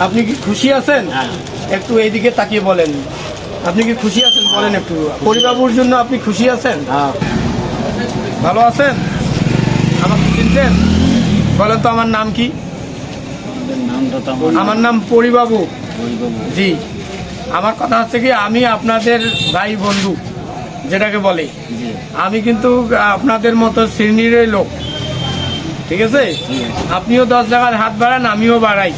আপনি কি খুশি আছেন? একটু এইদিকে তাকিয়ে বলেন, আপনি কি খুশি আছেন বলেন একটু। পরিবাবুর জন্য আপনি খুশি আছেন? ভালো আছেন? আমাকে চিনছেন? বলেন তো আমার নাম কি? আমার নাম পরিবাবু। জি, আমার কথা হচ্ছে কি, আমি আপনাদের ভাই বন্ধু যেটাকে বলে, আমি কিন্তু আপনাদের মতো শ্রেণীর লোক, ঠিক আছে? আপনিও 10 জায়গার হাত বাড়ান, আমিও বাড়াই,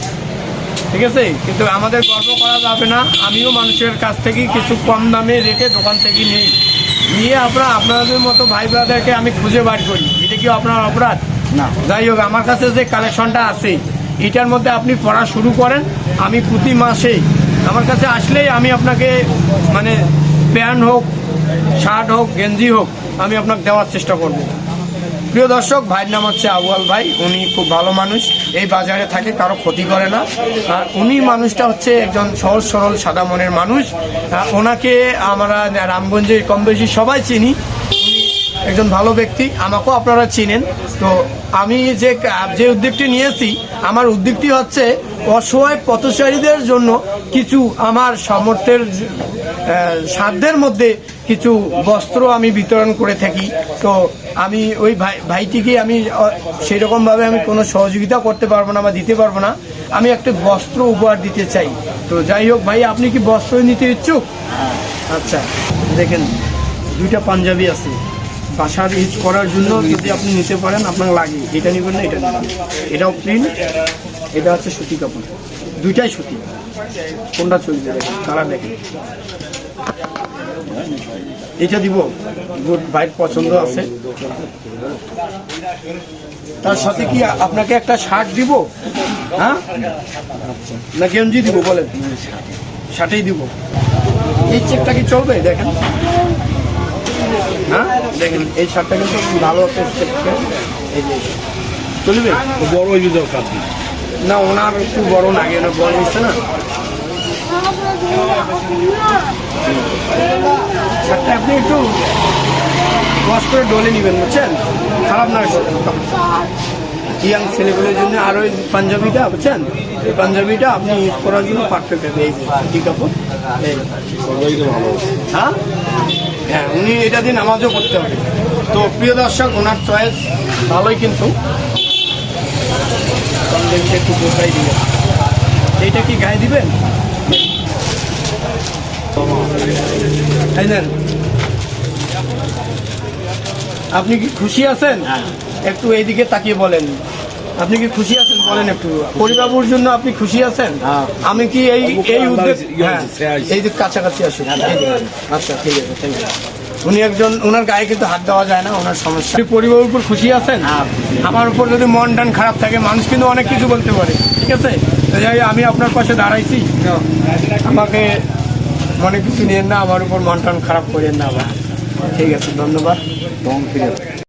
ঠিক আছে? কিন্তু আমাদের গর্ব করা যাবে না, আমিও মানুষের কাছ থেকে কিছু কম দামে রেখে দোকান থেকে নিয়ে আপনাদের মতো ভাই ব্রাদারকে আমি খুঁজে বার করি। এটা কি আপনার অপরাধ? না। যাই হোক, আমার কাছে যে কালেকশনটা আছে এটার মধ্যে আপনি পড়া শুরু করেন। আমি প্রতি মাসে আমার কাছে আসলেই আমি আপনাকে মানে প্যান্ট হোক, শার্ট হোক, গেঞ্জি হোক, আমি আপনাকে দেওয়ার চেষ্টা করব। প্রিয় দর্শক, ভাইয়ের নাম হচ্ছে আউয়াল ভাই। উনি খুব ভালো মানুষ, এই বাজারে থাকে, কারো ক্ষতি করে না। আর উনি মানুষটা হচ্ছে একজন সহজ সরল সাদা মনের মানুষ। ওনাকে আমরা রামগঞ্জে কম বেশি সবাই চিনি। উনি একজন ভালো ব্যক্তি, আমাকেও আপনারা চিনেন। তো আমি যে উদ্যোগটি নিয়েছি, আমার উদ্যোগটি হচ্ছে অসহায় পথচারীদের জন্য কিছু আমার সামর্থ্যের সাধ্যের মধ্যে কিছু বস্ত্র আমি বিতরণ করে থাকি। তো আমি ওই ভাইটিকে আমি সেই রকমভাবে আমি কোনো সহযোগিতা করতে পারবো না বা দিতে পারবো না। আমি একটা বস্ত্র উপহার দিতে চাই। তো যাই হোক ভাই, আপনি কি বস্ত্র নিতে ইচ্ছুক? আচ্ছা, দেখেন 2টা পাঞ্জাবি আছে বাসার ইউজ করার জন্য, যদি আপনি নিতে পারেন, আপনার লাগে। এটা নেবেন না, এটা নেবেন। এটাও প্রিন্ট, এটা হচ্ছে সুতি কাপড়, 2টাই সুতি। কোনটা চলবে দেখেন, কালার দেখেন। এটা দিব, গুড, ভাইয়ের পছন্দ আছে। তার সাথে কি আপনাকে একটা শার্ট দিব? হ্যাঁ, না গেঞ্জি দিব? বলেন, শার্টেই দিব। এই চেকটা কি চলবে? দেখেন, হ্যাঁ দেখেন, এই শার্টটা কিন্তু ভালো একটা চেক, এই যে চলবে। বড় হয়ে যাও কাপড় না, ওনার একটু বড় না, আগে ওনার বড় নিচ্ছে না। শার্টটা আপনি একটু ওয়াশ করে ডলে নেবেন, বুঝছেন? খারাপ না ইয়াং ছেলেগুলোর জন্য। আর ওই পাঞ্জাবিটা, বুঝছেন, এই পাঞ্জাবিটা আপনি ইউজ করার জন্য পারফেক্ট হবে। এই যে কাপড়, হ্যাঁ হ্যাঁ, উনি এটা দিয়ে নামাজও করতে হবে। তো প্রিয় দর্শক, ওনার চয়েস ভালোই, কিন্তু একটু বোঝাই দিবেন। এইটা কি গায়ে দিবেন? আপনি কি খুশি আছেন? একটু এইদিকে তাকিয়ে বলেন, আপনি কি খুশি আছেন বলেন একটু। পরিবাবুর জন্য আপনি খুশি আছেন? আমি কি এই উদ্যোগ, এই দিক কাছাকাছি আসুন। আচ্ছা, ঠিক আছে, থ্যাংক ইউ। উনি একজন, ওনার গায়ে কিন্তু হাত দেওয়া যায় না, ওনার সমস্যা। পরিবারের উপর খুশি আছেন? আমার উপর যদি মন টান খারাপ থাকে, মানুষ কিন্তু অনেক কিছু বলতে পারে, ঠিক আছে? আমি আপনার পাশে দাঁড়াইছি, আমাকে মনে কিছু নিয়েন না, আমার উপর মন টান খারাপ করেন না আবার। ঠিক আছে, ধন্যবাদ।